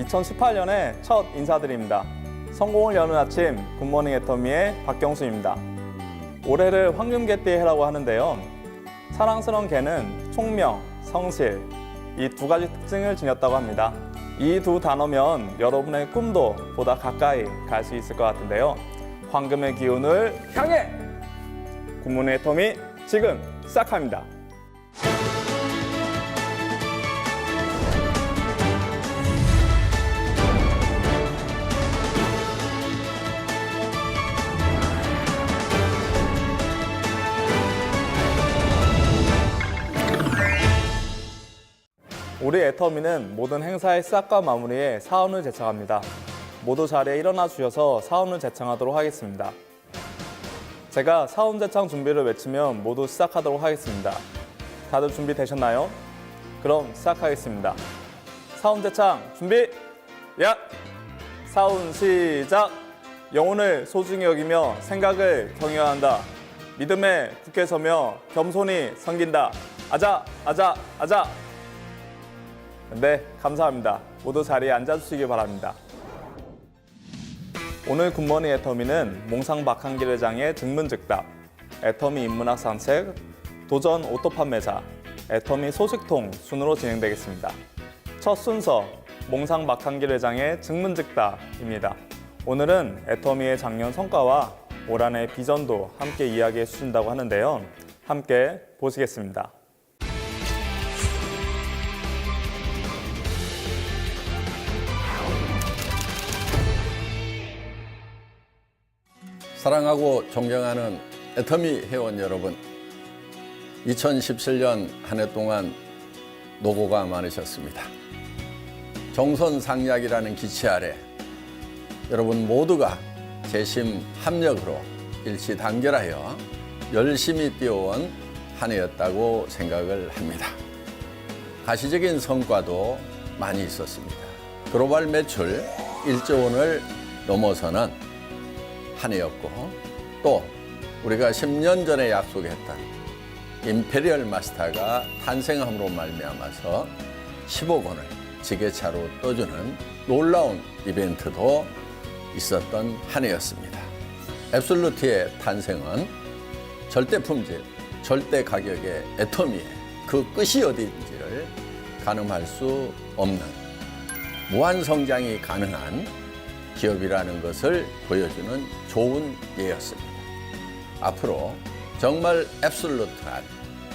2018년에 첫 인사드립니다. 성공을 여는 아침 굿모닝 애터미의 박경수입니다. 올해를 황금개띠의 해라고 하는데요. 사랑스러운 개는 총명, 성실, 이 두 가지 특징을 지녔다고 합니다. 이 두 단어면 여러분의 꿈도 보다 가까이 갈 수 있을 것 같은데요. 황금의 기운을 향해! 굿모닝 애터미 지금 시작합니다. 우리 애터미는 모든 행사의 시작과 마무리에 사운을 제청합니다. 모두 자리에 일어나 주셔서 사운을 제청하도록 하겠습니다. 제가 사운 제청 준비를 외치면 모두 시작하도록 하겠습니다. 다들 준비되셨나요? 그럼 시작하겠습니다. 사운 제청 준비! 야! 사운 시작! 영혼을 소중히 여기며 생각을 경외한다. 믿음에 굳게 서며 겸손히 섬긴다. 아자! 아자! 아자! 네, 감사합니다. 모두 자리에 앉아주시기 바랍니다. 오늘 굿모닝 애터미는 몽상박한길의장의 증문즉답, 애터미 인문학 산책, 도전 오토 판매자, 애터미 소식통 순으로 진행되겠습니다. 첫 순서, 몽상박한길의장의 증문즉답입니다. 오늘은 애터미의 작년 성과와 올 한해 비전도 함께 이야기해 주신다고 하는데요. 함께 보시겠습니다. 사랑하고 존경하는 애터미 회원 여러분, 2017년 한 해 동안 노고가 많으셨습니다. 정선상략이라는 기치 아래 여러분 모두가 재심 합력으로 일치단결하여 열심히 뛰어온 한 해였다고 생각을 합니다. 가시적인 성과도 많이 있었습니다. 글로벌 매출 1조 원을 넘어서는 한 해였고, 또 우리가 10년 전에 약속했던 임페리얼 마스터가 탄생함으로 말미암아서 10억 원을 지게차로 떠주는 놀라운 이벤트도 있었던 한 해였습니다. 앱솔루트의 탄생은 절대 품질, 절대 가격의 애터미의 그 끝이 어디인지를 가늠할 수 없는 무한 성장이 가능한 기업이라는 것을 보여주는 좋은 예였습니다. 앞으로 정말 앱솔루트한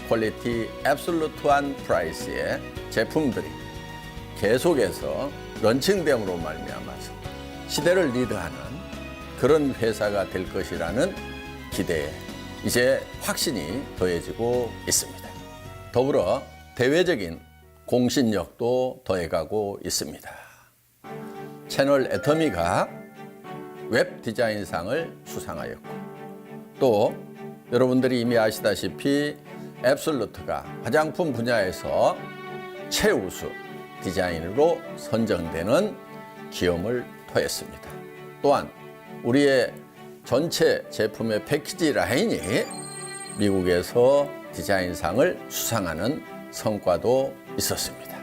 퀄리티, 앱솔루트한 프라이스의 제품들이 계속해서 런칭됨으로 말미암아서 시대를 리드하는 그런 회사가 될 것이라는 기대에 이제 확신이 더해지고 있습니다. 더불어 대외적인 공신력도 더해가고 있습니다. 채널 애터미가 웹 디자인상을 수상하였고, 또 여러분들이 이미 아시다시피 앱솔루트가 화장품 분야에서 최우수 디자인으로 선정되는 기염을 토했습니다. 또한 우리의 전체 제품의 패키지 라인이 미국에서 디자인상을 수상하는 성과도 있었습니다.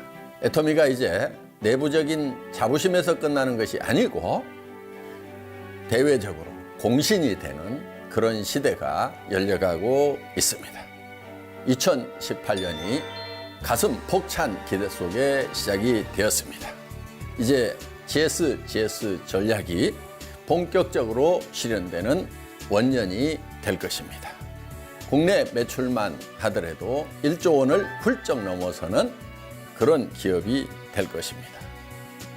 애터미가 이제 내부적인 자부심에서 끝나는 것이 아니고 대외적으로 공신이 되는 그런 시대가 열려가고 있습니다. 2018년이 가슴 벅찬 기대 속에 시작이 되었습니다. 이제 GS 전략이 본격적으로 실현되는 원년이 될 것입니다. 국내 매출만 하더라도 1조 원을 훌쩍 넘어서는 그런 기업이 될 것입니다.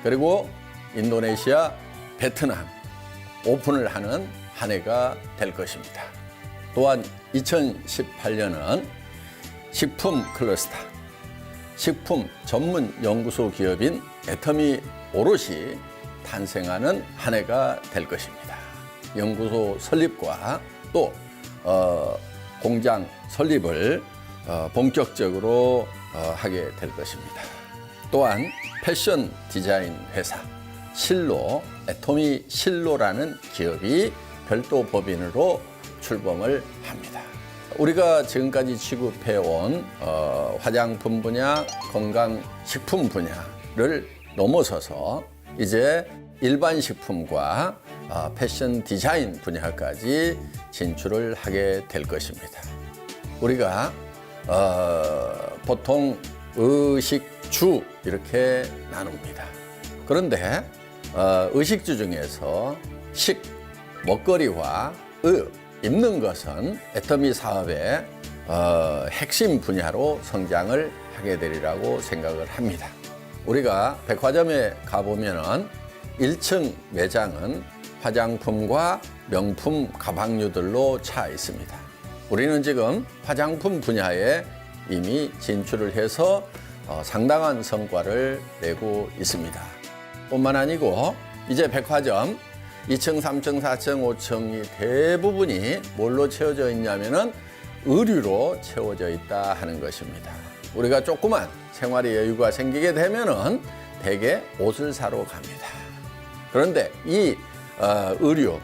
그리고 인도네시아, 베트남 오픈을 하는 한 해가 될 것입니다. 또한 2018년은 식품 클러스터, 식품 전문 연구소 기업인 애터미 오롯이 탄생하는 한 해가 될 것입니다. 연구소 설립과 또 공장 설립을 본격적으로 하게 될 것입니다. 또한 패션 디자인 회사 실로, 애터미 실로라는 기업이 별도 법인으로 출범을 합니다. 우리가 지금까지 취급해온 화장품 분야, 건강식품 분야를 넘어서서 이제 일반 식품과 패션 디자인 분야까지 진출을 하게 될 것입니다. 우리가 보통 의식주 이렇게 나눕니다. 그런데 의식주 중에서 식, 먹거리와 입는 것은 애터미 사업의 핵심 분야로 성장을 하게 되리라고 생각을 합니다. 우리가 백화점에 가보면은 1층 매장은 화장품과 명품 가방류들로 차 있습니다. 우리는 지금 화장품 분야에 이미 진출을 해서 상당한 성과를 내고 있습니다. 뿐만 아니고 이제 백화점 2층, 3층, 4층, 5층이 대부분이 뭘로 채워져 있냐면은 의류로 채워져 있다 하는 것입니다. 우리가 조그만 생활의 여유가 생기게 되면은 대개 옷을 사러 갑니다. 그런데 이 의류,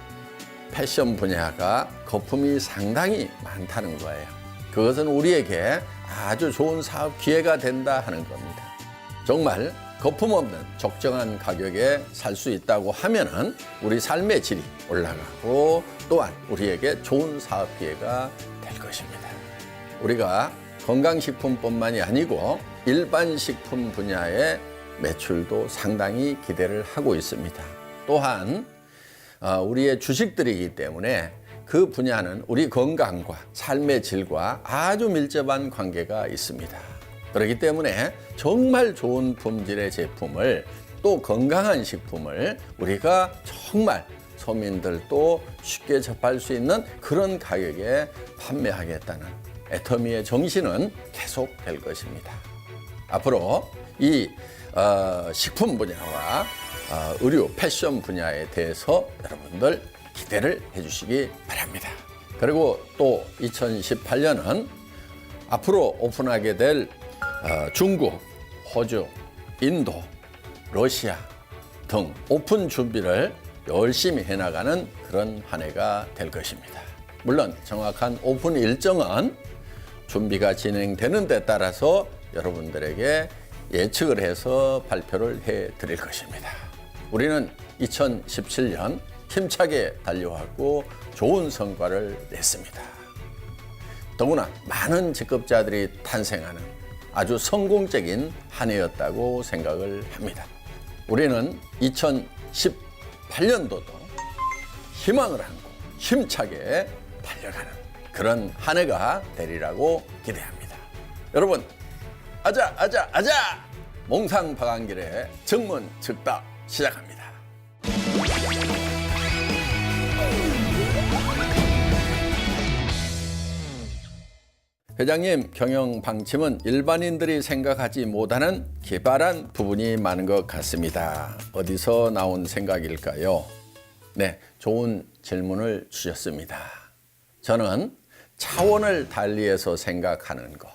패션 분야가 거품이 상당히 많다는 거예요. 그것은 우리에게 아주 좋은 사업 기회가 된다 하는 겁니다. 정말 거품 없는 적정한 가격에 살 수 있다고 하면은 우리 삶의 질이 올라가고 또한 우리에게 좋은 사업 기회가 될 것입니다. 우리가 건강식품뿐만이 아니고 일반 식품 분야의 매출도 상당히 기대를 하고 있습니다. 또한 우리의 주식들이기 때문에 그 분야는 우리 건강과 삶의 질과 아주 밀접한 관계가 있습니다. 그렇기 때문에 정말 좋은 품질의 제품을 또 건강한 식품을 우리가 정말 서민들도 쉽게 접할 수 있는 그런 가격에 판매하겠다는 애터미의 정신은 계속될 것입니다. 앞으로 이 식품 분야와 의류, 패션 분야에 대해서 여러분들 기대를 해주시기 바랍니다. 그리고 또 2018년은 앞으로 오픈하게 될 중국, 호주, 인도, 러시아 등 오픈 준비를 열심히 해나가는 그런 한 해가 될 것입니다. 물론 정확한 오픈 일정은 준비가 진행되는 데 따라서 여러분들에게 예측을 해서 발표를 해드릴 것입니다. 우리는 2017년 힘차게 달려왔고 좋은 성과를 냈습니다. 더구나 많은 직급자들이 탄생하는 아주 성공적인 한 해였다고 생각을 합니다. 우리는 2018년도도 희망을 안고 힘차게 달려가는 그런 한 해가 되리라고 기대합니다. 여러분, 아자 아자 아자! 몽상박안길의 정문즉답 시작합니다. 회장님, 경영 방침은 일반인들이 생각하지 못하는 기발한 부분이 많은 것 같습니다. 어디서 나온 생각일까요? 네, 좋은 질문을 주셨습니다. 저는 차원을 달리해서 생각하는 것,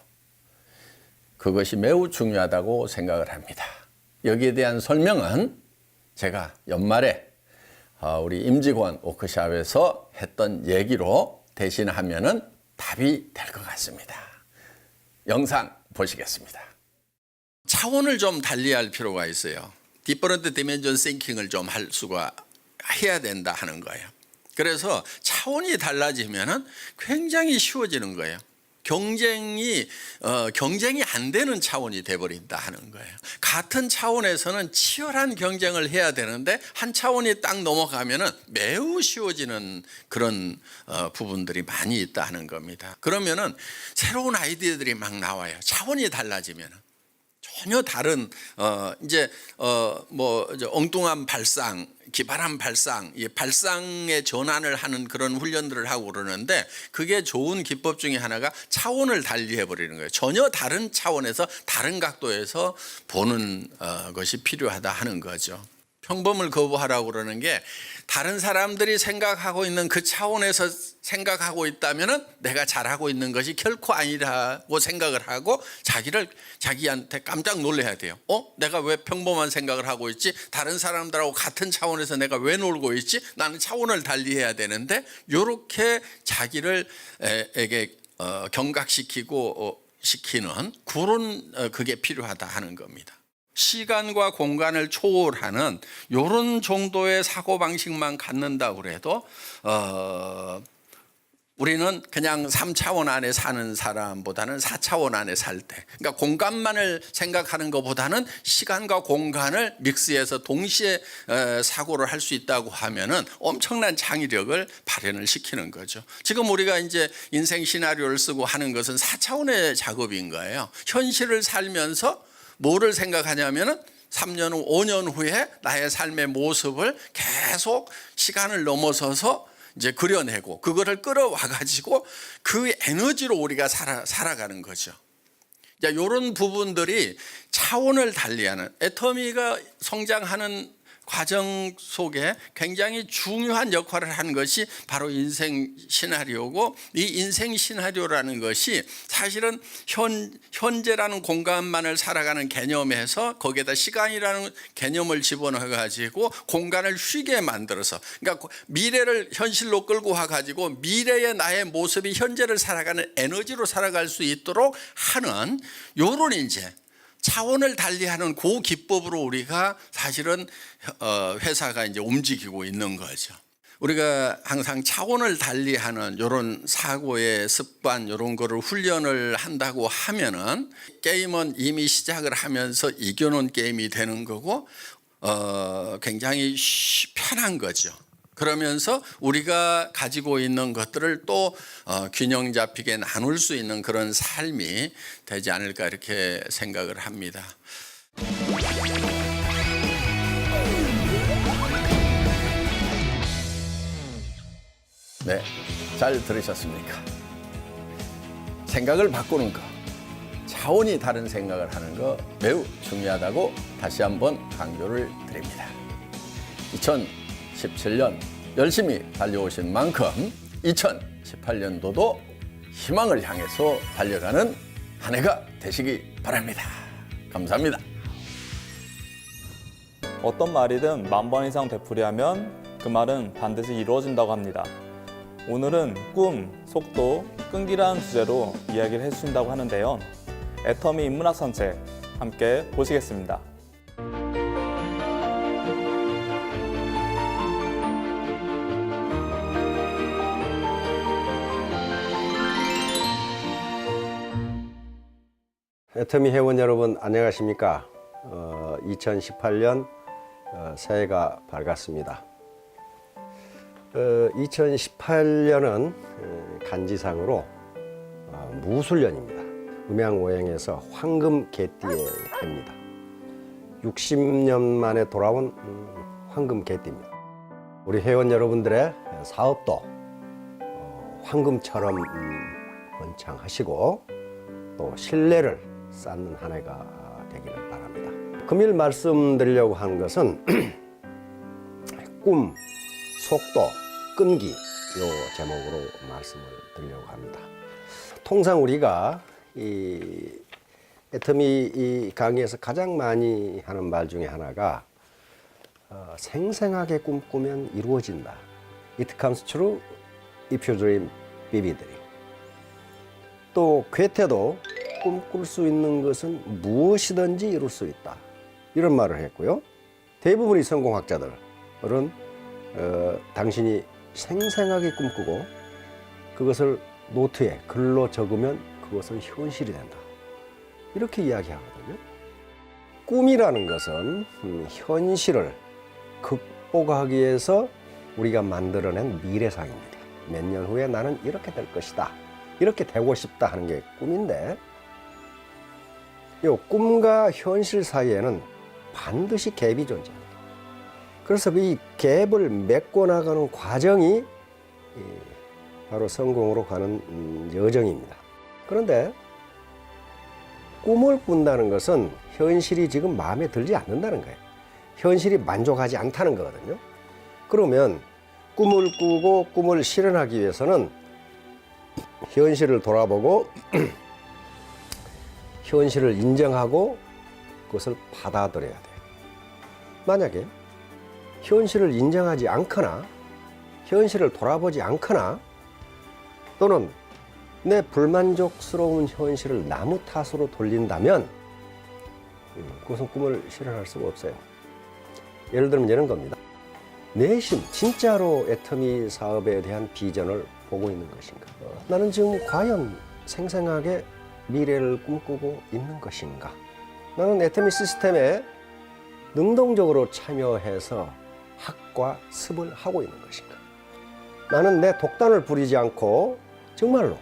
그것이 매우 중요하다고 생각을 합니다. 여기에 대한 설명은 제가 연말에 우리 임직원 워크숍에서 했던 얘기로 대신하면은 답이 될 것 같습니다. 영상 보시겠습니다. 차원을 좀 달리할 필요가 있어요. 디퍼런트 디멘전 싱킹을 좀 할 수가 해야 된다 하는 거예요. 그래서 차원이 달라지면은 굉장히 쉬워지는 거예요. 경쟁이 안 되는 차원이 돼버린다 하는 거예요. 같은 차원에서는 치열한 경쟁을 해야 되는데 한 차원이 딱 넘어가면은 매우 쉬워지는 그런 부분들이 많이 있다 하는 겁니다. 그러면은 새로운 아이디어들이 막 나와요. 차원이 달라지면은. 전혀 다른 엉뚱한 발상, 기발한 발상, 이 발상의 전환을 하는 그런 훈련들을 하고 그러는데 그게 좋은 기법 중에 하나가 차원을 달리해 버리는 거예요. 전혀 다른 차원에서 다른 각도에서 보는 것이 필요하다 하는 거죠. 평범을 거부하라고 그러는 게 다른 사람들이 생각하고 있는 그 차원에서 생각하고 있다면은 내가 잘하고 있는 것이 결코 아니라고 생각을 하고 자기한테 깜짝 놀라야 돼요. 내가 왜 평범한 생각을 하고 있지? 다른 사람들하고 같은 차원에서 내가 왜 놀고 있지? 나는 차원을 달리해야 되는데 이렇게 자기를 경각시키고 시키는 그런 그게 필요하다 하는 겁니다. 시간과 공간을 초월하는 이런 정도의 사고방식만 갖는다고 그래도 우리는 그냥 3차원 안에 사는 사람보다는 4차원 안에 살 때, 그러니까 공간만을 생각하는 것보다는 시간과 공간을 믹스해서 동시에 사고를 할 수 있다고 하면은 엄청난 창의력을 발현을 시키는 거죠. 지금 우리가 이제 인생 시나리오를 쓰고 하는 것은 4차원의 작업인 거예요. 현실을 살면서 뭐를 생각하냐면은 3년 후, 5년 후에 나의 삶의 모습을 계속 시간을 넘어서서 이제 그려내고 그거를 끌어와 가지고 그 에너지로 우리가 살아가는 거죠. 이런 부분들이 차원을 달리하는 애터미가 성장하는 과정 속에 굉장히 중요한 역할을 한 것이 바로 인생 시나리오고, 이 인생 시나리오라는 것이 사실은 현재라는 공간만을 살아가는 개념에서 거기에다 시간이라는 개념을 집어넣어 가지고 공간을 쉬게 만들어서, 그러니까 미래를 현실로 끌고 와 가지고 미래의 나의 모습이 현재를 살아가는 에너지로 살아갈 수 있도록 하는 요런 이제 차원을 달리하는 그 기법으로 우리가 사실은 회사가 이제 움직이고 있는 거죠. 우리가 항상 차원을 달리하는 이런 사고의 습관, 이런 거를 훈련을 한다고 하면은 게임은 이미 시작을 하면서 이겨놓은 게임이 되는 거고, 굉장히 편한 거죠. 그러면서 우리가 가지고 있는 것들을 또 균형 잡히게 나눌 수 있는 그런 삶이 되지 않을까 이렇게 생각을 합니다. 네, 잘 들으셨습니까? 생각을 바꾸는 거, 차원이 다른 생각을 하는 거 매우 중요하다고 다시 한번 강조를 드립니다. 2017년 열심히 달려오신 만큼 2018년도도 희망을 향해서 달려가는 한 해가 되시기 바랍니다. 감사합니다. 어떤 말이든 10,000번 이상 되풀이하면 그 말은 반드시 이루어진다고 합니다. 오늘은 꿈, 속도, 끈기라는 주제로 이야기를 해주신다고 하는데요. 애터미 인문학 산책 함께 보시겠습니다. 애터미 회원 여러분 안녕하십니까? 2018년 새해가 밝았습니다. 2018년은 간지상으로 무술년입니다. 음양오행에서 황금 개띠의 해입니다. 60년 만에 돌아온 황금 개띠입니다. 우리 회원 여러분들의 사업도 황금처럼 번창하시고 또 신뢰를 쌓는 한 해가 되기를 바랍니다. 금일 말씀드리려고 하는 것은 꿈, 속도, 끈기 요 제목으로 말씀을 드리려고 합니다. 통상 우리가 이 애터미 이 강의에서 가장 많이 하는 말 중에 하나가 생생하게 꿈꾸면 이루어진다. It comes true if you dream vividly. 또 괴테도 꿈꿀 수 있는 것은 무엇이든지 이룰 수 있다. 이런 말을 했고요. 대부분의 성공학자들은 당신이 생생하게 꿈꾸고 그것을 노트에 글로 적으면 그것은 현실이 된다. 이렇게 이야기하거든요. 꿈이라는 것은 현실을 극복하기 위해서 우리가 만들어낸 미래상입니다. 몇 년 후에 나는 이렇게 될 것이다. 이렇게 되고 싶다 하는 게 꿈인데, 이 꿈과 현실 사이에는 반드시 갭이 존재합니다. 그래서 이 갭을 메꿔 나가는 과정이 바로 성공으로 가는 여정입니다. 그런데 꿈을 꾼다는 것은 현실이 지금 마음에 들지 않는다는 거예요. 현실이 만족하지 않다는 거거든요. 그러면 꿈을 꾸고 꿈을 실현하기 위해서는 현실을 돌아보고 현실을 인정하고 그것을 받아들여야 돼요. 만약에 현실을 인정하지 않거나 현실을 돌아보지 않거나 또는 내 불만족스러운 현실을 나무 탓으로 돌린다면 그것은 꿈을 실현할 수가 없어요. 예를 들면 이런 겁니다. 내심 진짜로 애터미 사업에 대한 비전을 보고 있는 것인가? 나는 지금 과연 생생하게 미래를 꿈꾸고 있는 것인가? 나는 애터미 시스템에 능동적으로 참여해서 학과 습을 하고 있는 것인가? 나는 내 독단을 부리지 않고 정말로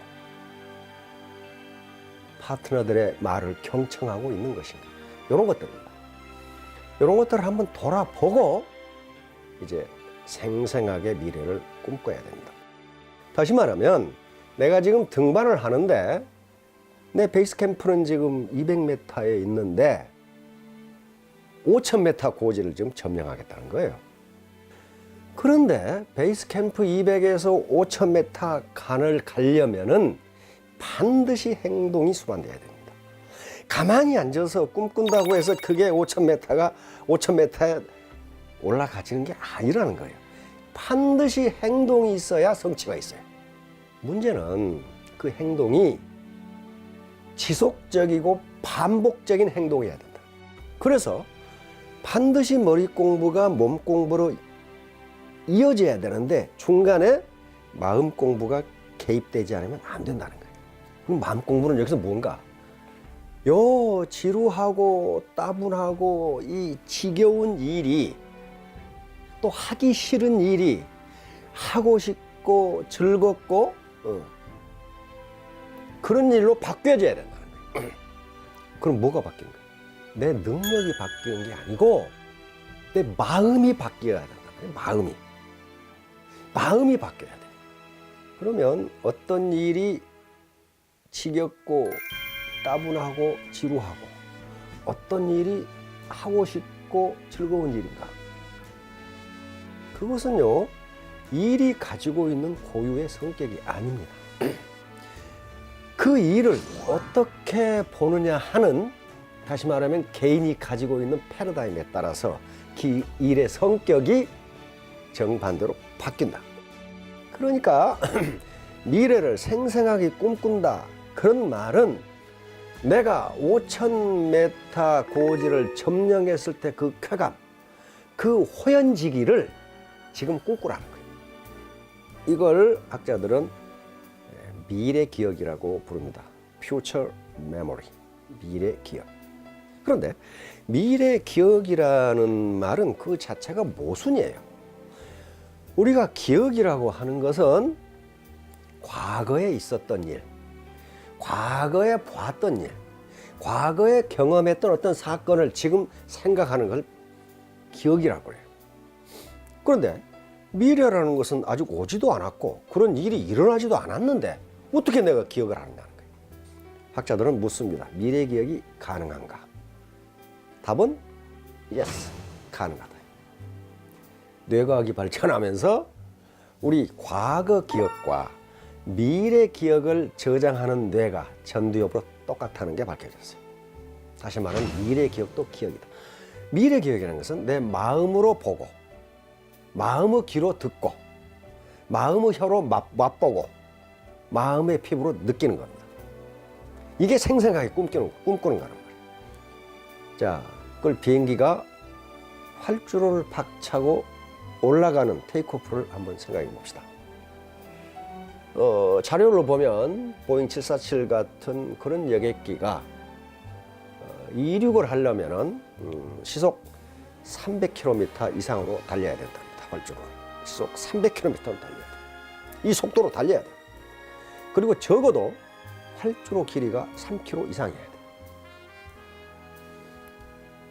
파트너들의 말을 경청하고 있는 것인가? 이런 것들입니다. 이런 것들을 한번 돌아보고 이제 생생하게 미래를 꿈꿔야 됩니다. 다시 말하면 내가 지금 등반을 하는데 내 베이스 캠프는 지금 200m에 있는데 5000m 고지를 지금 점령하겠다는 거예요. 그런데 베이스 캠프 200에서 5000m 간을 가려면은 반드시 행동이 수반돼야 됩니다. 가만히 앉아서 꿈꾼다고 해서 그게 5000m에 올라가지는 게 아니라는 거예요. 반드시 행동이 있어야 성취가 있어요. 문제는 그 행동이 지속적이고 반복적인 행동이어야 된다. 그래서 반드시 머리 공부가 몸 공부로 이어져야 되는데 중간에 마음 공부가 개입되지 않으면 안 된다는 거예요. 그럼 마음 공부는 여기서 뭔가? 요 지루하고 따분하고 이 지겨운 일이 또 하기 싫은 일이 하고 싶고 즐겁고 그런 일로 바뀌어져야 된다는 거예요. 그럼 뭐가 바뀐 거예요? 내 능력이 바뀌는 게 아니고 내 마음이 바뀌어야 된다는 거예요. 마음이 바뀌어야 돼요. 그러면 어떤 일이 지겹고 따분하고 지루하고 어떤 일이 하고 싶고 즐거운 일인가? 그것은요, 일이 가지고 있는 고유의 성격이 아닙니다. 그 일을 어떻게 보느냐 하는, 다시 말하면 개인이 가지고 있는 패러다임에 따라서 그 일의 성격이 정반대로 바뀐다. 그러니까 미래를 생생하게 꿈꾼다. 그런 말은 내가 5000m 고지를 점령했을 때 그 쾌감, 그 호연지기를 지금 꿈꾸라는 거예요. 이걸 학자들은 미래 기억이라고 부릅니다. Future Memory, 미래 기억. 그런데 미래 기억이라는 말은 그 자체가 모순이에요. 우리가 기억이라고 하는 것은 과거에 있었던 일, 과거에 보았던 일, 과거에 경험했던 어떤 사건을 지금 생각하는 걸 기억이라고 해요. 그런데 미래라는 것은 아직 오지도 않았고 그런 일이 일어나지도 않았는데 어떻게 내가 기억을 하느냐는 거예요. 학자들은 묻습니다. 미래 기억이 가능한가? 답은 yes, 가능하다. 뇌과학이 발전하면서 우리 과거 기억과 미래 기억을 저장하는 뇌가 전두엽으로 똑같다는 게 밝혀졌어요. 다시 말하면 미래 기억도 기억이다. 미래 기억이라는 것은 내 마음으로 보고 마음의 귀로 듣고 마음의 혀로 맛보고 마음의 피부로 느끼는 겁니다. 이게 생생하게 꿈꾸는 거란 말이에요. 자, 그걸 비행기가 활주로를 박차고 올라가는 테이크오프를 한번 생각해 봅시다. 자료를 보면 보잉 747 같은 그런 여객기가 이륙을 하려면은 시속 300km 이상으로 달려야 된답니다. 활주로를 시속 300km로 달려야 돼요. 이 속도로 달려야 돼요. 그리고 적어도 활주로 길이가 3km 이상이어야 돼요.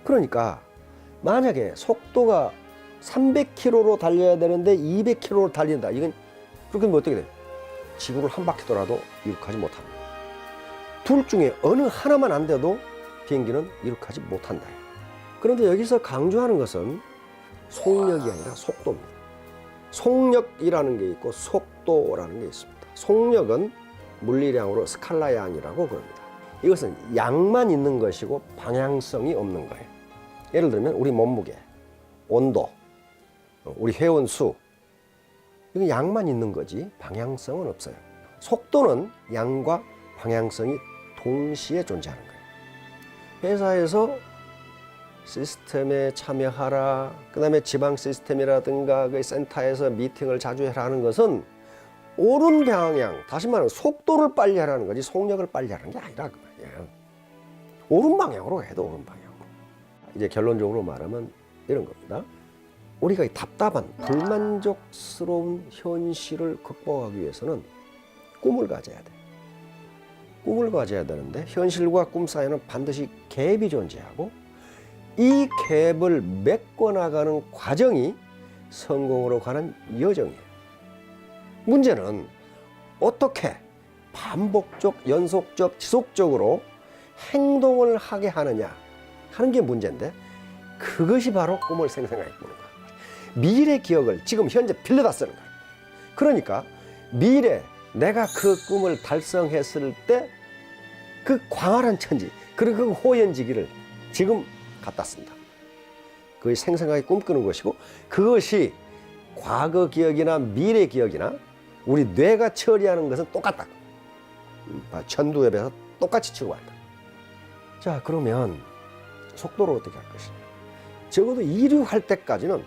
그러니까 만약에 속도가 300km로 달려야 되는데 200km로 달린다. 이건 그렇게 하면 어떻게 돼요? 지구를 한 바퀴 돌아도 이륙하지 못합니다. 둘 중에 어느 하나만 안 돼도 비행기는 이륙하지 못한다. 그런데 여기서 강조하는 것은 속력이 아니라 속도입니다. 속력이라는 게 있고 속도라는 게 있습니다. 속력은 물리량으로 스칼라 양이라고 그럽니다. 이것은 양만 있는 것이고 방향성이 없는 거예요. 예를 들면 우리 몸무게, 온도, 우리 회원 수, 이건 양만 있는 거지 방향성은 없어요. 속도는 양과 방향성이 동시에 존재하는 거예요. 회사에서 시스템에 참여하라. 그다음에 지방 시스템이라든가 그 센터에서 미팅을 자주 해라는 것은 옳은 방향, 다시 말하면 속도를 빨리 하라는 거지 속력을 빨리 하라는 게 아니라 그 말이에요. 옳은 방향으로 해도 옳은 방향으로. 이제 결론적으로 말하면 이런 겁니다. 우리가 이 답답한 불만족스러운 현실을 극복하기 위해서는 꿈을 가져야 돼. 꿈을 가져야 되는데 현실과 꿈 사이에는 반드시 갭이 존재하고 이 갭을 메꿔나가는 과정이 성공으로 가는 여정이에요. 문제는 어떻게 반복적, 연속적, 지속적으로 행동을 하게 하느냐 하는 게 문제인데 그것이 바로 꿈을 생생하게 꾸는 거예요. 미래 기억을 지금 현재 빌려다 쓰는 거예요. 그러니까 미래 내가 그 꿈을 달성했을 때 그 광활한 천지 그리고 그 호연지기를 지금 갖다 쓴다. 그것이 생생하게 꿈꾸는 것이고 그것이 과거 기억이나 미래 기억이나 우리 뇌가 처리하는 것은 똑같다. 천두에 비해서 똑같이 치고간다. 자, 그러면 속도를 어떻게 할 것이냐. 적어도 이륙할 때까지는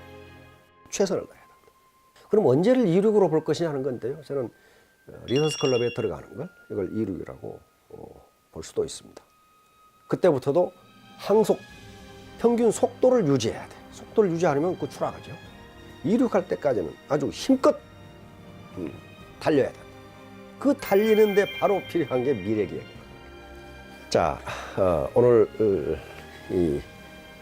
최선을 다해야 합니다. 그럼 언제를 이륙으로 볼 것이냐 하는 건데요. 저는 리더스 클럽에 들어가는 걸 이걸 이륙이라고 볼 수도 있습니다. 그때부터도 항속, 평균 속도를 유지해야 돼. 속도를 유지하려면 그 추락하죠. 이륙할 때까지는 아주 힘껏 달려야 된다. 그 달리는데 바로 필요한 게 미래기억이에요. 자, 오늘 이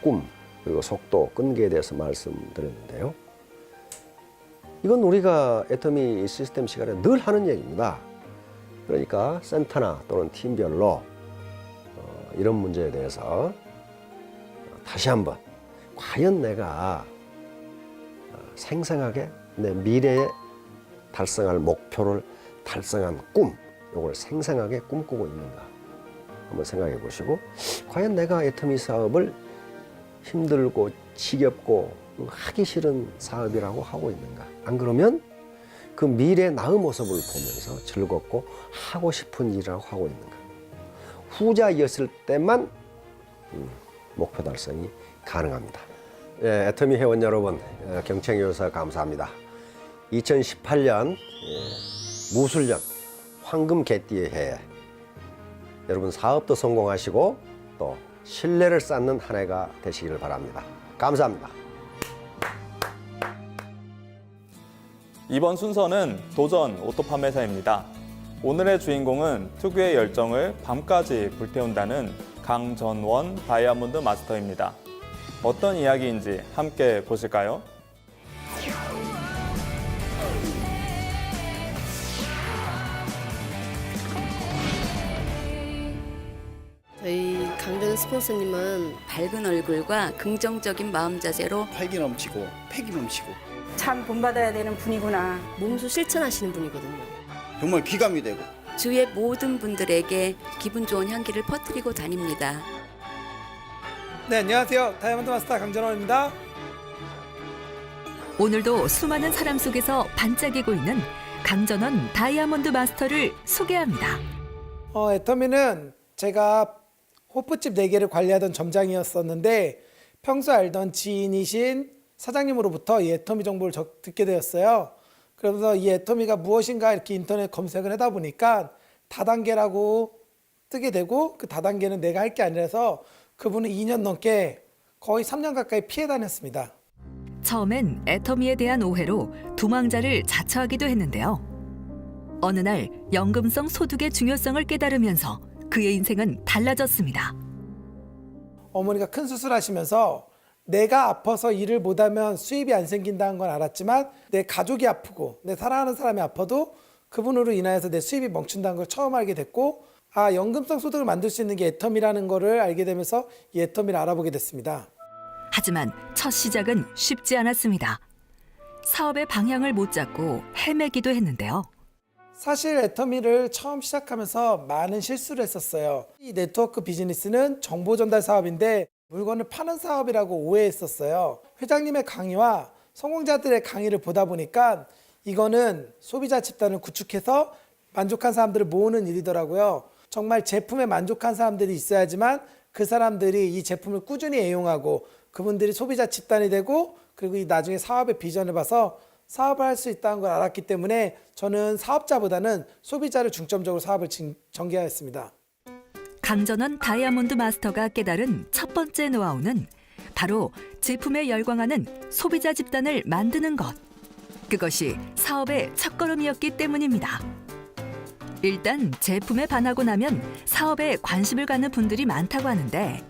꿈 그리고 속도, 끈기에 대해서 말씀드렸는데요. 이건 우리가 애터미 시스템 시간에 늘 하는 얘기입니다. 그러니까 센터나 또는 팀별로 이런 문제에 대해서 다시 한번 과연 내가 생생하게 내 미래에 달성할 목표를 달성한 꿈, 이걸 생생하게 꿈꾸고 있는가 한번 생각해 보시고 과연 내가 애터미 사업을 힘들고 지겹고 하기 싫은 사업이라고 하고 있는가? 안 그러면 그 미래 나의 모습을 보면서 즐겁고 하고 싶은 일이라고 하고 있는가? 후자였을 때만 목표 달성이 가능합니다. 예, 애터미 회원 여러분, 경청해 주셔서 감사합니다. 2018년 무술년 황금 개띠의 해에 여러분 사업도 성공하시고 또 신뢰를 쌓는 한 해가 되시기를 바랍니다. 감사합니다. 이번 순서는 도전 오토 판매사입니다. 오늘의 주인공은 특유의 열정을 밤까지 불태운다는 강전원 다이아몬드 마스터입니다. 어떤 이야기인지 함께 보실까요? 저희 강전 스폰서님은 밝은 얼굴과 긍정적인 마음 자세로 활기 넘치고 패기 넘치고 참 본받아야 되는 분이구나. 몸소 실천하시는 분이거든요. 정말 귀감이 되고 주위의 모든 분들에게 기분 좋은 향기를 퍼뜨리고 다닙니다. 네, 안녕하세요. 다이아몬드 마스터 강전원입니다. 오늘도 수많은 사람 속에서 반짝이고 있는 강전원 다이아몬드 마스터를 소개합니다. 애터미는 제가 호프집 4개를 관리하던 점장이었었는데 평소 알던 지인이신 사장님으로부터 이 애터미 정보를 듣게 되었어요. 그러면서 이 애터미가 무엇인가 이렇게 인터넷 검색을 하다 보니까 다단계라고 뜨게 되고 그 다단계는 내가 할 게 아니라서 그분은 2년 넘게 거의 3년 가까이 피해 다녔습니다. 처음엔 애터미에 대한 오해로 두망자를 자처하기도 했는데요. 어느 날 연금성 소득의 중요성을 깨달으면서 그의 인생은 달라졌습니다. 어머니가 큰 수술하시면서 내가 아파서 일을 못하면 수입이 안 생긴다는 건 알았지만 내 가족이 아프고 내 사랑하는 사람이 아파도 그분으로 인하여서 내 수입이 멈춘다는 걸 처음 알게 됐고 연금성 소득을 만들 수 있는 게 애터미라는 거를 알게 되면서 이 애터미를 알아보게 됐습니다. 하지만 첫 시작은 쉽지 않았습니다. 사업의 방향을 못 잡고 헤매기도 했는데요. 사실 애터미를 처음 시작하면서 많은 실수를 했었어요. 이 네트워크 비즈니스는 정보 전달 사업인데 물건을 파는 사업이라고 오해했었어요. 회장님의 강의와 성공자들의 강의를 보다 보니까 이거는 소비자 집단을 구축해서 만족한 사람들을 모으는 일이더라고요. 정말 제품에 만족한 사람들이 있어야지만 그 사람들이 이 제품을 꾸준히 애용하고 그분들이 소비자 집단이 되고 그리고 이 나중에 사업의 비전을 봐서 사업을 할 수 있다는 걸 알았기 때문에 저는 사업자보다는 소비자를 중점적으로 사업을 전개하였습니다. 강전원 다이아몬드 마스터가 깨달은 첫 번째 노하우는 바로 제품에 열광하는 소비자 집단을 만드는 것. 그것이 사업의 첫걸음이었기 때문입니다. 일단 제품에 반하고 나면 사업에 관심을 갖는 분들이 많다고 하는데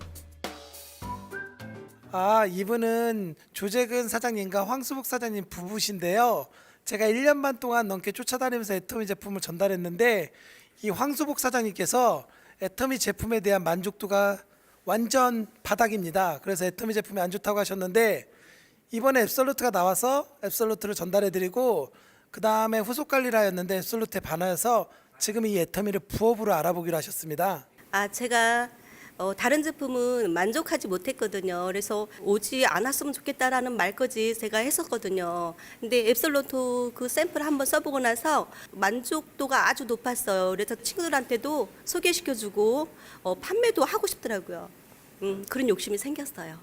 이분은 조재근 사장님과 황수복 사장님 부부신데요. 제가 1년 반 동안 넘게 쫓아다니면서 애터미 제품을 전달했는데 이 황수복 사장님께서 애터미 제품에 대한 만족도가 완전 바닥입니다. 그래서 애터미 제품이 안 좋다고 하셨는데 이번에 앱솔루트가 나와서 앱솔루트를 전달해드리고 그 다음에 후속 관리를 하였는데 앱솔루트에 반하여서 지금 이 애터미를 부업으로 알아보기로 하셨습니다. 제가 다른 제품은 만족하지 못했거든요. 그래서 오지 않았으면 좋겠다라는 말까지 제가 했었거든요. 근데 앱솔루트 그 샘플 한번 써보고 나서 만족도가 아주 높았어요. 그래서 친구들한테도 소개시켜주고 판매도 하고 싶더라고요. 그런 욕심이 생겼어요.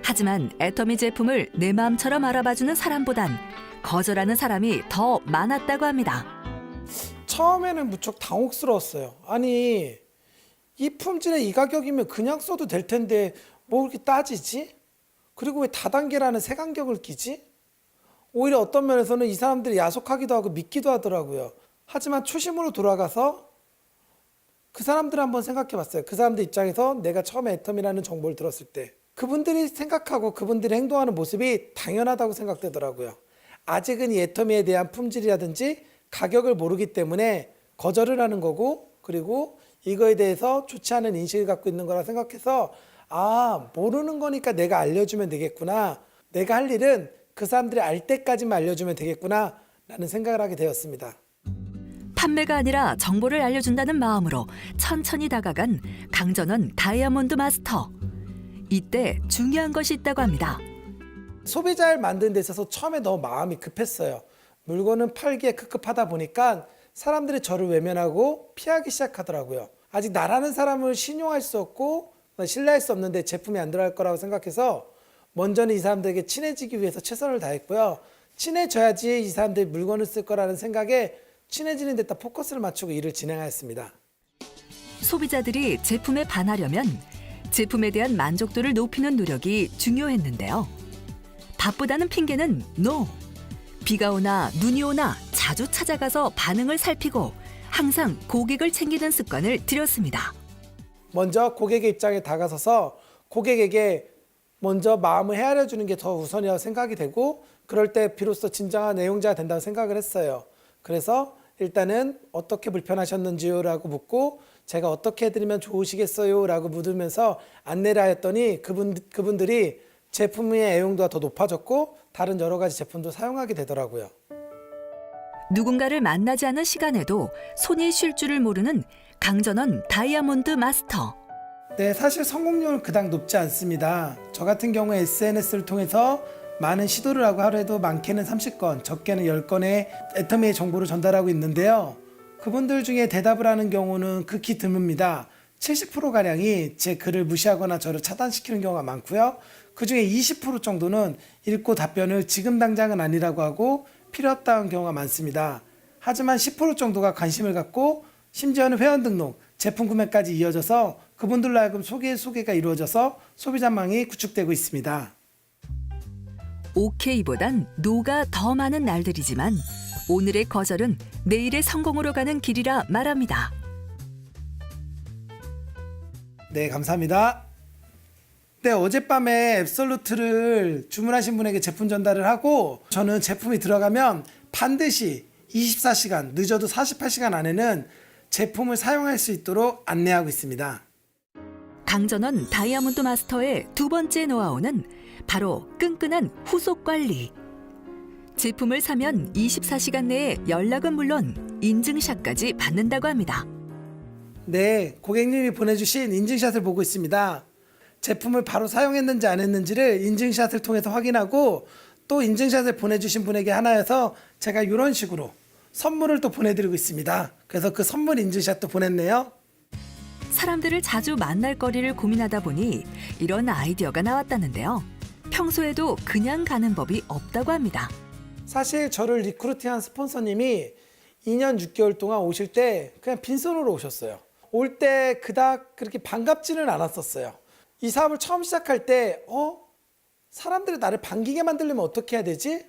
하지만 애터미 제품을 내 마음처럼 알아봐주는 사람보단 거절하는 사람이 더 많았다고 합니다. 처음에는 무척 당혹스러웠어요. 아니 이 품질에 이 가격이면 그냥 써도 될 텐데 뭐 그렇게 따지지? 그리고 왜 다단계라는 색안경을 끼지? 오히려 어떤 면에서는 이 사람들이 야속하기도 하고 믿기도 하더라고요. 하지만 초심으로 돌아가서 그 사람들을 한번 생각해 봤어요. 그 사람들 입장에서 내가 처음에 애터미라는 정보를 들었을 때 그분들이 생각하고 그분들이 행동하는 모습이 당연하다고 생각되더라고요. 아직은 이 애터미에 대한 품질이라든지 가격을 모르기 때문에 거절을 하는 거고 그리고 이거에 대해서 좋지 않은 인식을 갖고 있는 거라 생각해서 모르는 거니까 내가 알려주면 되겠구나. 내가 할 일은 그 사람들이 알 때까지만 알려주면 되겠구나 라는 생각을 하게 되었습니다. 판매가 아니라 정보를 알려준다는 마음으로 천천히 다가간 강전원 다이아몬드 마스터. 이때 중요한 것이 있다고 합니다. 소비자를 만드는 데 있어서 처음에 너무 마음이 급했어요. 물건은 팔기에 급급하다 보니까 사람들이 저를 외면하고 피하기 시작하더라고요. 아직 나라는 사람을 신용할 수 없고 신뢰할 수 없는데 제품이 안 들어갈 거라고 생각해서 먼저는 이 사람들에게 친해지기 위해서 최선을 다했고요. 친해져야지 이 사람들이 물건을 쓸 거라는 생각에 친해지는 데다 포커스를 맞추고 일을 진행하였습니다. 소비자들이 제품에 반하려면 제품에 대한 만족도를 높이는 노력이 중요했는데요. 바쁘다는 핑계는 NO! 비가 오나 눈이 오나 자주 찾아가서 반응을 살피고 항상 고객을 챙기는 습관을 들였습니다. 먼저 고객의 입장에 다가서서 고객에게 먼저 마음을 헤아려 주는 게 더 우선이라고 생각이 되고 그럴 때 비로소 진정한 애용자가 된다고 생각을 했어요. 그래서 일단은 어떻게 불편하셨는지요? 라고 묻고 제가 어떻게 해드리면 좋으시겠어요? 라고 묻으면서 안내를 하였더니 그분들이 제품의 애용도가 더 높아졌고 다른 여러 가지 제품도 사용하게 되더라고요. 누군가를 만나지 않은 시간에도 손이 쉴 줄을 모르는 강전원 다이아몬드 마스터. 네, 사실 성공률은 그닥 높지 않습니다. 저 같은 경우에 SNS를 통해서 많은 시도를 하고 하루에도 많게는 30건, 적게는 10건의 애터미의 정보를 전달하고 있는데요. 그분들 중에 대답을 하는 경우는 극히 드뭅니다. 70%가량이 제 글을 무시하거나 저를 차단시키는 경우가 많고요. 그중에 20% 정도는 읽고 답변을 지금 당장은 아니라고 하고 필요 없다는 경우가 많습니다. 하지만 10% 정도가 관심을 갖고 심지어는 회원 등록, 제품 구매까지 이어져서 그분들로 하여금 소개가 이루어져서 소비자망이 구축되고 있습니다. OK보단 NO가 더 많은 날들이지만 오늘의 거절은 내일의 성공으로 가는 길이라 말합니다. 네, 감사합니다. 네, 어젯밤에 앱솔루트를 주문하신 분에게 제품 전달을 하고 저는 제품이 들어가면 반드시 24시간, 늦어도 48시간 안에는 제품을 사용할 수 있도록 안내하고 있습니다. 강전원 다이아몬드 마스터의 두 번째 노하우는 바로 끈끈한 후속 관리. 제품을 사면 24시간 내에 연락은 물론 인증샷까지 받는다고 합니다. 네, 고객님이 보내주신 인증샷을 보고 있습니다. 제품을 바로 사용했는지 안 했는지를 인증샷을 통해서 확인하고 또 인증샷을 보내주신 분에게 하나여서 제가 이런 식으로 선물을 또 보내드리고 있습니다. 그래서 그 선물 인증샷도 보냈네요. 사람들을 자주 만날 거리를 고민하다 보니 이런 아이디어가 나왔다는데요. 평소에도 그냥 가는 법이 없다고 합니다. 사실 저를 리크루팅한 스폰서님이 2년 6개월 동안 오실 때 그냥 빈손으로 오셨어요. 올 때 그닥 그렇게 반갑지는 않았었어요. 이 사업을 처음 시작할 때 사람들이 나를 반기게 만들려면 어떻게 해야 되지?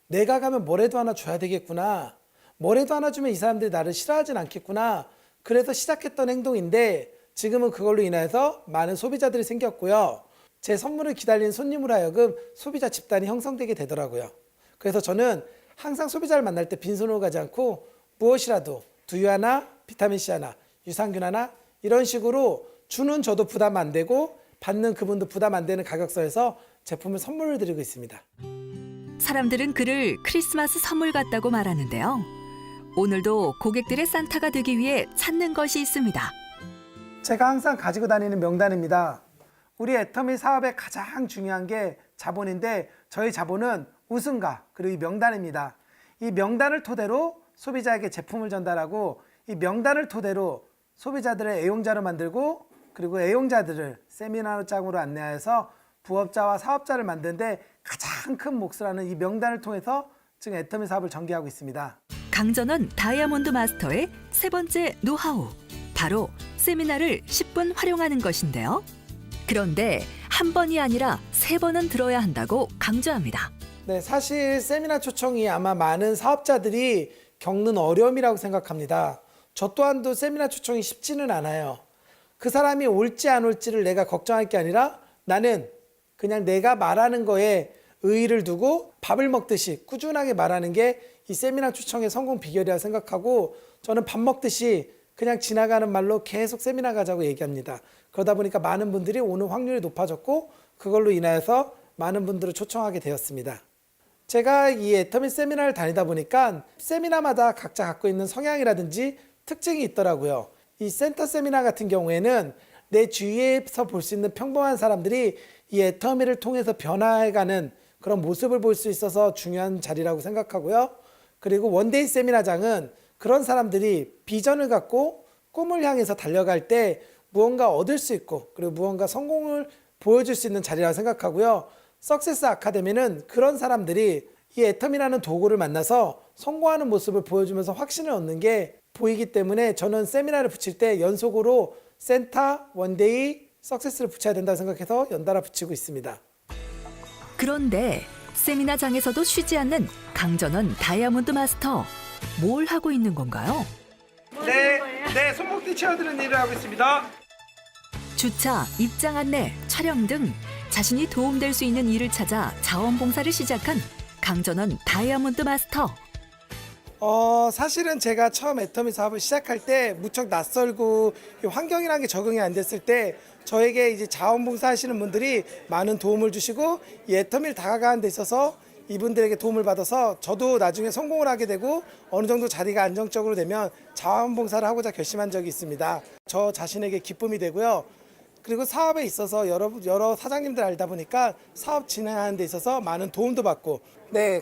내가 가면 뭐라도 하나 줘야 되겠구나. 뭐라도 하나 주면 이 사람들이 나를 싫어하진 않겠구나. 그래서 시작했던 행동인데 지금은 그걸로 인해서 많은 소비자들이 생겼고요. 제 선물을 기다리는 손님으로 하여금 소비자 집단이 형성되게 되더라고요. 그래서 저는 항상 소비자를 만날 때 빈손으로 가지 않고 무엇이라도 두유 하나, 비타민C 하나, 유산균 하나 이런 식으로 주는 저도 부담 안 되고 받는 그분도 부담 안 되는 가격선에서 제품을 선물을 드리고 있습니다. 사람들은 그를 크리스마스 선물 같다고 말하는데요. 오늘도 고객들의 산타가 되기 위해 찾는 것이 있습니다. 제가 항상 가지고 다니는 명단입니다. 우리 애터미 사업의 가장 중요한 게 자본인데 저희 자본은 우승가 그리고 이 명단입니다. 이 명단을 토대로 소비자에게 제품을 전달하고 이 명단을 토대로 소비자들의 애용자로 만들고 그리고 애용자들을 세미나장으로 안내해서 부업자와 사업자를 만드는데 가장 큰 몫을 하는 이 명단을 통해서 지금 애터미 사업을 전개하고 있습니다. 강전원 다이아몬드 마스터의 세 번째 노하우, 바로 세미나를 10분 활용하는 것인데요. 그런데 한 번이 아니라 3번은 들어야 한다고 강조합니다. 네, 사실 세미나 초청이 아마 많은 사업자들이 겪는 어려움이라고 생각합니다. 저 또한도 세미나 초청이 쉽지는 않아요. 그 사람이 올지 안 올지를 내가 걱정할 게 아니라 나는 그냥 내가 말하는 거에 의의를 두고 밥을 먹듯이 꾸준하게 말하는 게 이 세미나 초청의 성공 비결이라고 생각하고 저는 밥 먹듯이 그냥 지나가는 말로 계속 세미나 가자고 얘기합니다. 그러다 보니까 많은 분들이 오는 확률이 높아졌고 그걸로 인하여서 많은 분들을 초청하게 되었습니다. 제가 이 애터미 세미나를 다니다 보니까 세미나마다 각자 갖고 있는 성향이라든지 특징이 있더라고요. 이 센터 세미나 같은 경우에는 내 주위에서 볼 수 있는 평범한 사람들이 이 애터미를 통해서 변화해가는 그런 모습을 볼 수 있어서 중요한 자리라고 생각하고요. 그리고 원데이 세미나장은 그런 사람들이 비전을 갖고 꿈을 향해서 달려갈 때 무언가 얻을 수 있고 그리고 무언가 성공을 보여줄 수 있는 자리라고 생각하고요. 석세스 아카데미는 그런 사람들이 이 애터미라는 도구를 만나서 성공하는 모습을 보여주면서 확신을 얻는 게 보이기 때문에 저는 세미나를 붙일 때 연속으로 센터, 원데이, 석세스를 붙여야 된다고 생각해서 연달아 붙이고 있습니다. 그런데 세미나장에서도 쉬지 않는 강전원 다이아몬드 마스터. 뭘 하고 있는 건가요? 네, 손목뒤 채워드리는 일을 하고 있습니다. 주차, 입장 안내, 촬영 등 자신이 도움될 수 있는 일을 찾아 자원봉사를 시작한 강전원 다이아몬드 마스터. 사실은 제가 처음 애터미 사업을 시작할 때 무척 낯설고 이 환경이라는 게 적응이 안 됐을 때 저에게 이제 자원봉사 하시는 분들이 많은 도움을 주시고 이 애터미를 다가가는 데 있어서 이분들에게 도움을 받아서 저도 나중에 성공을 하게 되고 어느 정도 자리가 안정적으로 되면 자원봉사를 하고자 결심한 적이 있습니다. 저 자신에게 기쁨이 되고요. 그리고 사업에 있어서 여러 사장님들 알다 보니까 사업 진행하는 데 있어서 많은 도움도 받고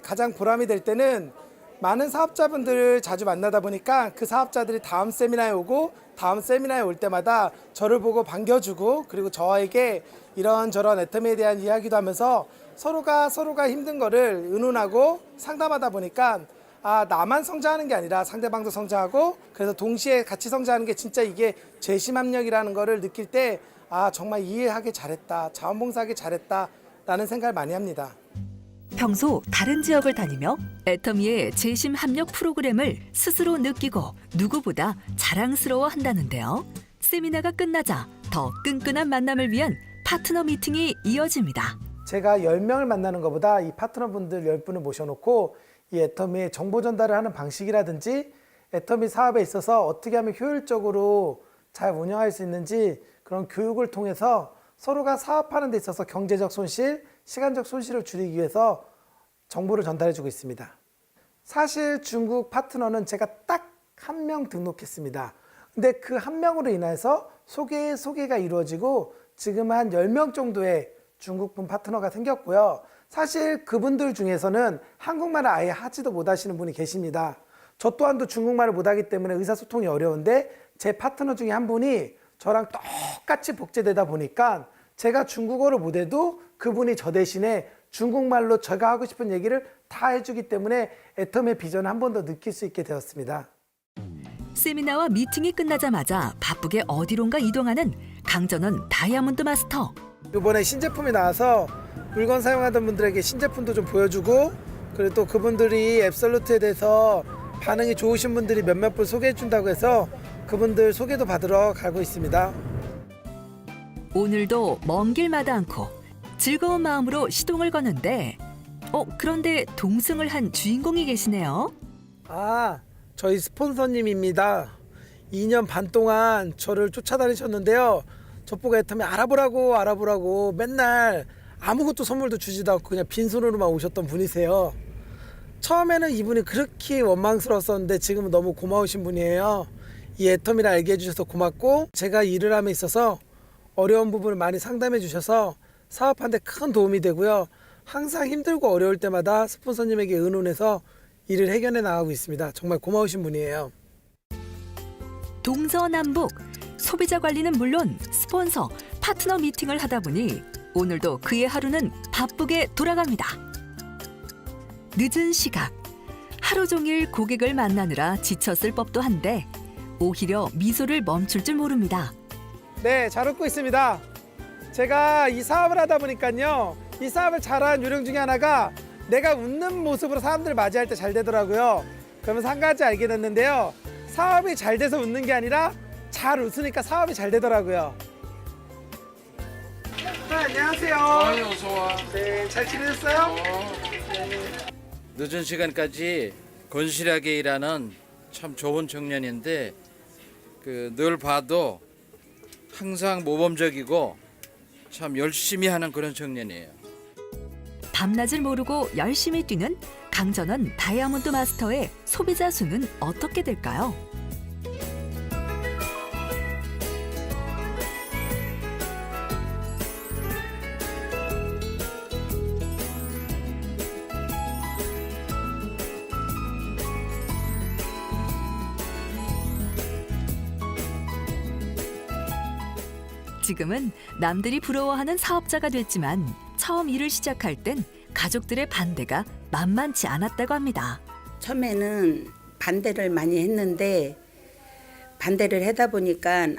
가장 보람이 될 때는 많은 사업자분들을 자주 만나다 보니까 그 사업자들이 다음 세미나에 오고 다음 세미나에 올 때마다 저를 보고 반겨주고 그리고 저에게 이런저런 애터미에 대한 이야기도 하면서 서로가 힘든 거를 의논하고 상담하다 보니까 나만 성장하는 게 아니라 상대방도 성장하고 그래서 동시에 같이 성장하는 게 진짜 이게 재심합력이라는 거를 느낄 때 정말 이해하기 잘했다, 자원봉사하기 잘했다 라는 생각을 많이 합니다. 평소 다른 지역을 다니며 애터미의 재심 합력 프로그램을 스스로 느끼고 누구보다 자랑스러워 한다는데요. 세미나가 끝나자 더 끈끈한 만남을 위한 파트너 미팅이 이어집니다. 제가 10명을 만나는 것보다 이 파트너분들 10분을 모셔놓고 이 애터미의 정보 전달을 하는 방식이라든지 애터미 사업에 있어서 어떻게 하면 효율적으로 잘 운영할 수 있는지 그런 교육을 통해서 서로가 사업하는 데 있어서 경제적 손실, 시간적 손실을 줄이기 위해서 정보를 전달해주고 있습니다. 사실 중국 파트너는 제가 딱 한 명 등록했습니다. 근데 그 한 명으로 인해서 소개가 이루어지고 지금 한 10명 정도의 중국분 파트너가 생겼고요. 사실 그분들 중에서는 한국말을 아예 하지도 못하시는 분이 계십니다. 저 또한도 중국말을 못하기 때문에 의사소통이 어려운데 제 파트너 중에 한 분이 저랑 똑같이 복제되다 보니까 제가 중국어를 못해도 그분이 저 대신에 중국말로 제가 하고 싶은 얘기를 다 해주기 때문에 애텀의 비전을 한 번 더 느낄 수 있게 되었습니다. 세미나와 미팅이 끝나자마자 바쁘게 어디론가 이동하는 강전원 다이아몬드 마스터. 이번에 신제품이 나와서 물건 사용하던 분들에게 신제품도 좀 보여주고, 그리고 또 그분들이 앱솔루트에 대해서 반응이 좋으신 분들이 몇몇 분 소개해 준다고 해서 그분들 소개도 받으러 가고 있습니다. 오늘도 먼 길마다 않고 즐거운 마음으로 시동을 거는데 그런데 동승을 한 주인공이 계시네요. 아, 저희 스폰서님입니다. 2년 반 동안 저를 쫓아다니셨는데요. 저보고 애텀에 알아보라고 맨날 아무것도 선물도 주지도 않고 그냥 빈손으로만 오셨던 분이세요. 처음에는 이분이 그렇게 원망스러웠었는데 지금은 너무 고마우신 분이에요. 이 애텀이를 알게 해주셔서 고맙고, 제가 일을 함에 있어서 어려운 부분을 많이 상담해 주셔서 사업하는데 큰 도움이 되고요. 항상 힘들고 어려울 때마다 스폰서님에게 의논해서 일을 해결해 나가고 있습니다. 정말 고마우신 분이에요. 동서남북 소비자 관리는 물론 스폰서, 파트너 미팅을 하다 보니 오늘도 그의 하루는 바쁘게 돌아갑니다. 늦은 시각, 하루 종일 고객을 만나느라 지쳤을 법도 한데 오히려 미소를 멈출 줄 모릅니다. 네, 잘 웃고 있습니다. 제가 이 사업을 하다 보니까요, 이 사업을 잘하는 요령 중에 하나가 내가 웃는 모습으로 사람들을 맞이할 때 잘 되더라고요. 그러면서 한 가지 알게 됐는데요. 사업이 잘 돼서 웃는 게 아니라 잘 웃으니까 사업이 잘 되더라고요. 네, 안녕하세요. 어서 와. 네, 잘 지내셨어요? 늦은 시간까지 건실하게 일하는 참 좋은 청년인데 늘 봐도 항상 모범적이고 참 열심히 하는 그런 청년이에요. 밤낮을 모르고 열심히 뛰는 강전원 다이아몬드 마스터의 소비자 수는 어떻게 될까요? 지금은 남들이 부러워하는 사업자가 됐지만 처음 일을 시작할 땐 가족들의 반대가 만만치 않았다고 합니다. 처음에는 반대를 많이 했는데 반대를 하다 보니까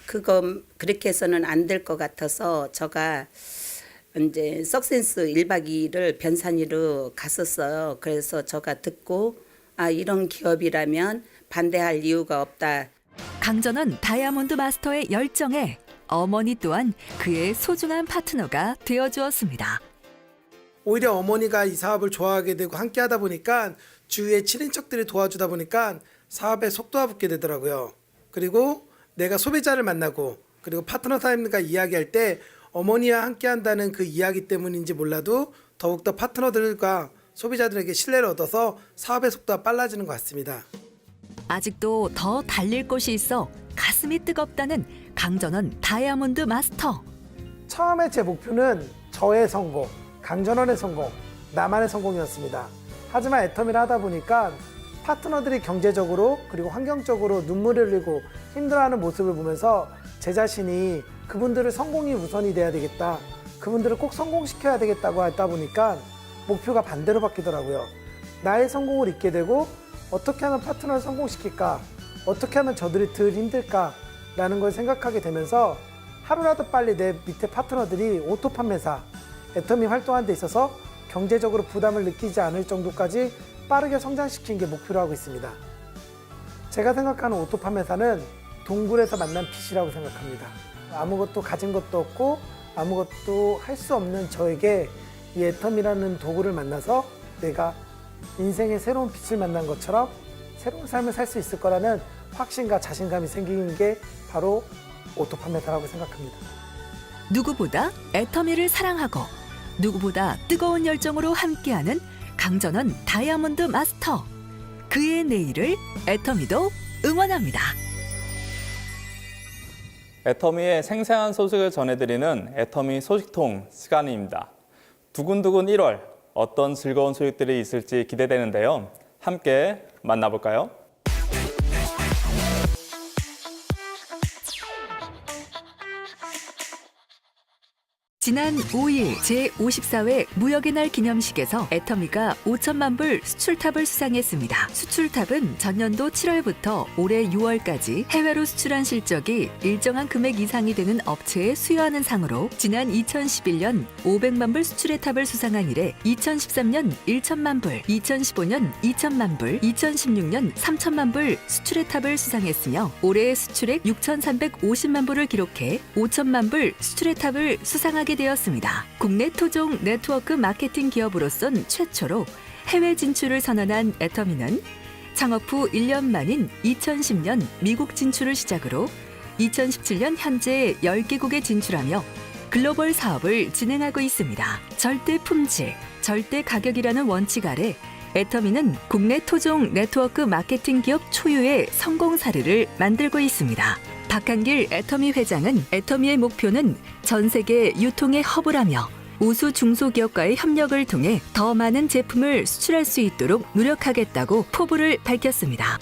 그거 그렇게 해서는 안 될 것 같아서 제가 이제 석센스 1박 2일을 변산이로 갔었어요. 그래서 제가 듣고 이런 기업이라면 반대할 이유가 없다. 강전원 다이아몬드 마스터의 열정에 어머니 또한 그의 소중한 파트너가 되어주었습니다. 오히려 어머니가 이 사업을 좋아하게 되고 함께 하다 보니까 주위의 친인척들이 도와주다 보니까 사업에 속도가 붙게 되더라고요. 그리고 내가 소비자를 만나고 그리고 파트너 사람들과 이야기할 때 어머니와 함께 한다는 그 이야기 때문인지 몰라도 더욱더 파트너들과 소비자들에게 신뢰를 얻어서 사업의 속도가 빨라지는 것 같습니다. 아직도 더 달릴 곳이 있어 가슴이 뜨겁다는 강전원 다이아몬드 마스터. 처음에 제 목표는 저의 성공, 강전원의 성공, 나만의 성공이었습니다. 하지만 애텀이를 하다 보니까 파트너들이 경제적으로 그리고 환경적으로 눈물을 흘리고 힘들어하는 모습을 보면서 제 자신이 그분들의 성공이 우선이 돼야 되겠다, 그분들을 꼭 성공시켜야 되겠다고 하다 보니까 목표가 반대로 바뀌더라고요. 나의 성공을 잊게 되고 어떻게 하면 파트너를 성공시킬까, 어떻게 하면 저들이 덜 힘들까 라는 걸 생각하게 되면서 하루라도 빨리 내 밑에 파트너들이 오토 판매사, 애텀이 활동하는 데 있어서 경제적으로 부담을 느끼지 않을 정도까지 빠르게 성장시키는 게 목표로 하고 있습니다. 제가 생각하는 오토 판매사는 동굴에서 만난 빛이라고 생각합니다. 아무것도 가진 것도 없고 아무것도 할 수 없는 저에게 이 애텀이라는 도구를 만나서 내가 인생의 새로운 빛을 만난 것처럼 새로운 삶을 살 수 있을 거라는 확신과 자신감이 생기는 게 바로 오토 판매사라고 생각합니다. 누구보다 애터미를 사랑하고 누구보다 뜨거운 열정으로 함께하는 강전원 다이아몬드 마스터. 그의 내일을 애터미도 응원합니다. 애터미의 생생한 소식을 전해드리는 애터미 소식통 시간입니다. 두근두근 1월 어떤 즐거운 소식들이 있을지 기대되는데요. 함께 만나볼까요? 지난 5일 제54회 무역의 날 기념식에서 애터미가 5천만 불 수출탑을 수상했습니다. 수출탑은 전년도 7월부터 올해 6월까지 해외로 수출한 실적이 일정한 금액 이상이 되는 업체에 수여하는 상으로 지난 2011년 500만 불 수출의 탑을 수상한 이래 2013년 1천만 불, 2015년 2천만 불, 2016년 3천만 불 수출의 탑을 수상했으며 올해의 수출액 6,350만 불을 기록해 5천만 불 수출의 탑을 수상하게 되었습니다. 국내 토종 네트워크 마케팅 기업으로선 최초로 해외 진출을 선언한 애터미는 창업 후 1년 만인 2010년 미국 진출을 시작으로 2017년 현재 10개국에 진출하며 글로벌 사업을 진행하고 있습니다. 절대 품질, 절대 가격이라는 원칙 아래 애터미는 국내 토종 네트워크 마케팅 기업 초유의 성공 사례를 만들고 있습니다. 박한길 애터미 회장은 애터미의 목표는 전 세계 유통의 허브라며 우수 중소기업과의 협력을 통해 더 많은 제품을 수출할 수 있도록 노력하겠다고 포부를 밝혔습니다.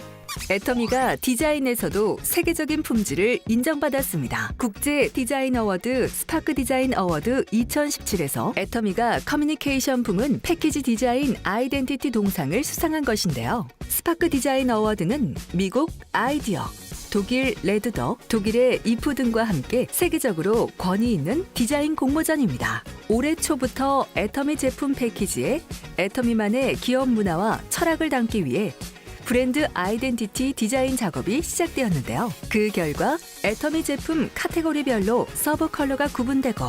애터미가 디자인에서도 세계적인 품질을 인정받았습니다. 국제 디자인 어워드 스파크 디자인 어워드 2017에서 애터미가 커뮤니케이션 부문 패키지 디자인 아이덴티티 동상을 수상한 것인데요. 스파크 디자인 어워드는 미국 아이디어, 독일 레드덕, 독일의 이프 등과 함께 세계적으로 권위 있는 디자인 공모전입니다. 올해 초부터 애터미 제품 패키지에 애터미만의 기업 문화와 철학을 담기 위해 브랜드 아이덴티티 디자인 작업이 시작되었는데요. 그 결과 애터미 제품 카테고리별로 서브 컬러가 구분되고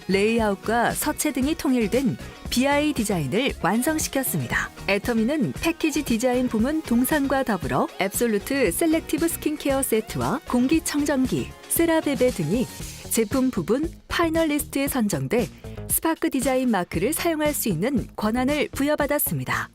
레이아웃과 서체 등이 통일된 BI 디자인을 완성시켰습니다. 애터미는 패키지 디자인 부문 동상과 더불어 앱솔루트 셀렉티브 스킨케어 세트와 공기청정기, 세라베베 등이 제품 부분 파이널리스트에 선정돼 스파크 디자인 마크를 사용할 수 있는 권한을 부여받았습니다.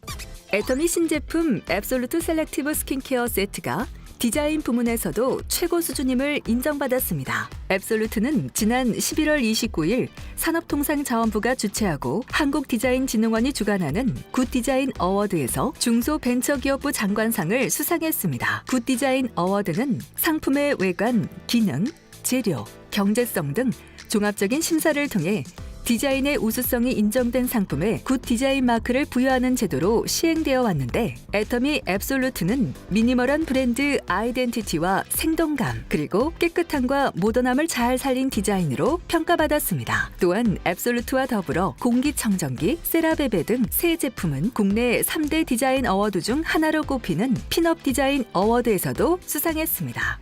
애터미 신제품 앱솔루트 셀렉티브 스킨케어 세트가 디자인 부문에서도 최고 수준임을 인정받았습니다. 앱솔루트는 지난 11월 29일 산업통상자원부가 주최하고 한국디자인진흥원이 주관하는 굿디자인 어워드에서 중소벤처기업부 장관상을 수상했습니다. 굿디자인 어워드는 상품의 외관, 기능, 재료, 경제성 등 종합적인 심사를 통해 디자인의 우수성이 인정된 상품에 굿 디자인 마크를 부여하는 제도로 시행되어 왔는데 애터미 앱솔루트는 미니멀한 브랜드 아이덴티티와 생동감 그리고 깨끗함과 모던함을 잘 살린 디자인으로 평가받았습니다. 또한 앱솔루트와 더불어 공기청정기, 세라베베 등 세 제품은 국내 3대 디자인 어워드 중 하나로 꼽히는 핀업 디자인 어워드에서도 수상했습니다.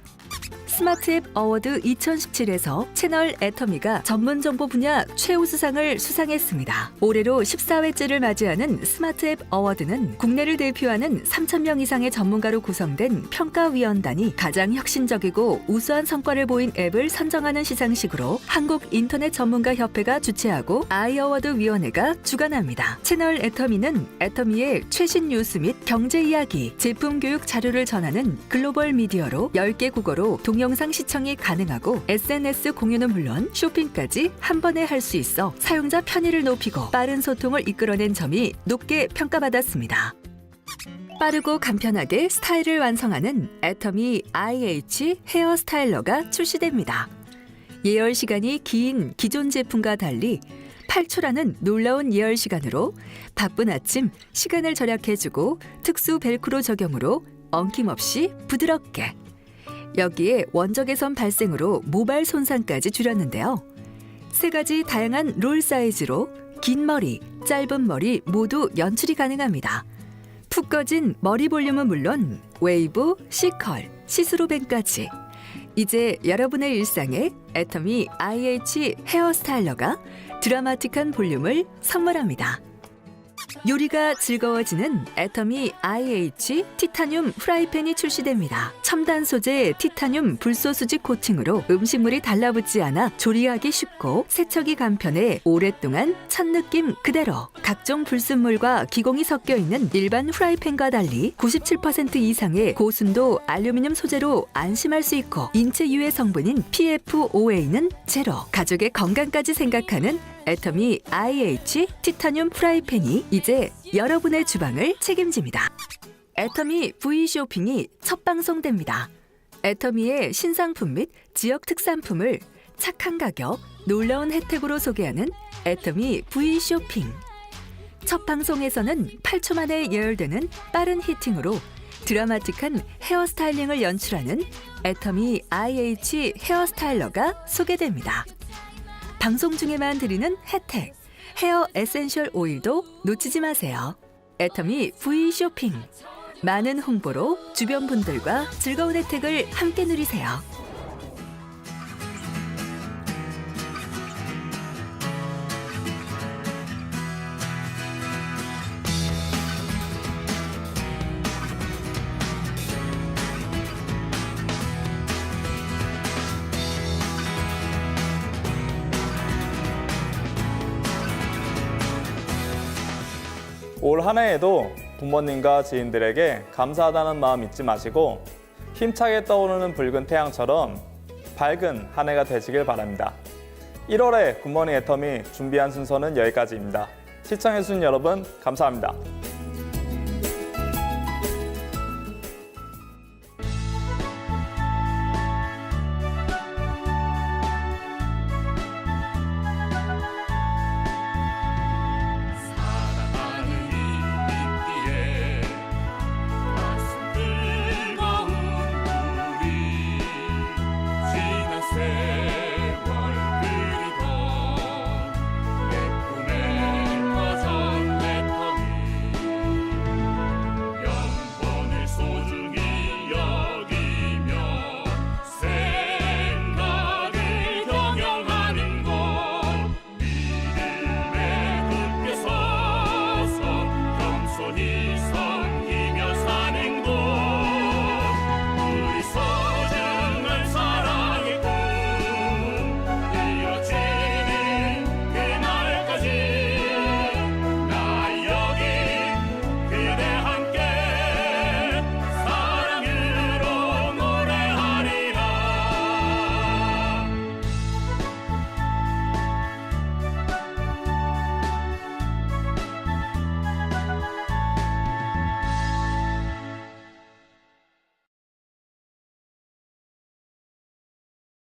스마트앱 어워드 2017에서 채널 애터미가 전문정보 분야 최우수상을 수상했습니다. 올해로 14회째를 맞이하는 스마트앱 어워드는 국내를 대표하는 3,000명 이상의 전문가로 구성된 평가위원단이 가장 혁신적이고 우수한 성과를 보인 앱을 선정하는 시상식으로 한국인터넷전문가협회가 주최하고 아이어워드위원회가 주관합니다. 채널 애터미는 애터미의 최신 뉴스 및 경제 이야기, 제품 교육 자료를 전하는 글로벌 미디어로 10개 국어로 동영상 시청이 가능하고 SNS 공유는 물론 쇼핑까지 한 번에 할 수 있어 사용자 편의를 높이고 빠른 소통을 이끌어낸 점이 높게 평가받았습니다. 빠르고 간편하게 스타일을 완성하는 애터미 IH 헤어 스타일러가 출시됩니다. 예열 시간이 긴 기존 제품과 달리 8초라는 놀라운 예열 시간으로 바쁜 아침 시간을 절약해주고 특수 벨크로 적용으로 엉킴없이 부드럽게 여기에 원적외선 발생으로 모발 손상까지 줄였는데요. 세 가지 다양한 롤 사이즈로 긴 머리, 짧은 머리 모두 연출이 가능합니다. 푹 꺼진 머리 볼륨은 물론 웨이브, C컬, 시스루밴까지 이제 여러분의 일상에 애터미 IH 헤어 스타일러가 드라마틱한 볼륨을 선물합니다. 요리가 즐거워지는 애터미 IH 티타늄 프라이팬이 출시됩니다. 첨단 소재 티타늄 불소수지 코팅으로 음식물이 달라붙지 않아 조리하기 쉽고 세척이 간편해 오랫동안 첫 느낌 그대로 각종 불순물과 기공이 섞여 있는 일반 프라이팬과 달리 97% 이상의 고순도 알루미늄 소재로 안심할 수 있고 인체 유해 성분인 PFOA는 제로, 가족의 건강까지 생각하는 애터미 IH 티타늄 프라이팬이 이제 여러분의 주방을 책임집니다. 애터미 V 쇼핑이 첫 방송됩니다. 애터미의 신상품 및 지역 특산품을 착한 가격, 놀라운 혜택으로 소개하는 애터미 V 쇼핑. 첫 방송에서는 8초 만에 예열되는 빠른 히팅으로 드라마틱한 헤어스타일링을 연출하는 애터미 IH 헤어스타일러가 소개됩니다. 방송 중에만 드리는 혜택, 헤어 에센셜 오일도 놓치지 마세요. 애터미 V 쇼핑. 많은 홍보로 주변 분들과 즐거운 혜택을 함께 누리세요. 올 한 해에도 부모님과 지인들에게 감사하다는 마음 잊지 마시고 힘차게 떠오르는 붉은 태양처럼 밝은 한 해가 되시길 바랍니다. 1월에 굿모닝 애터미 준비한 순서는 여기까지입니다. 시청해주신 여러분 감사합니다.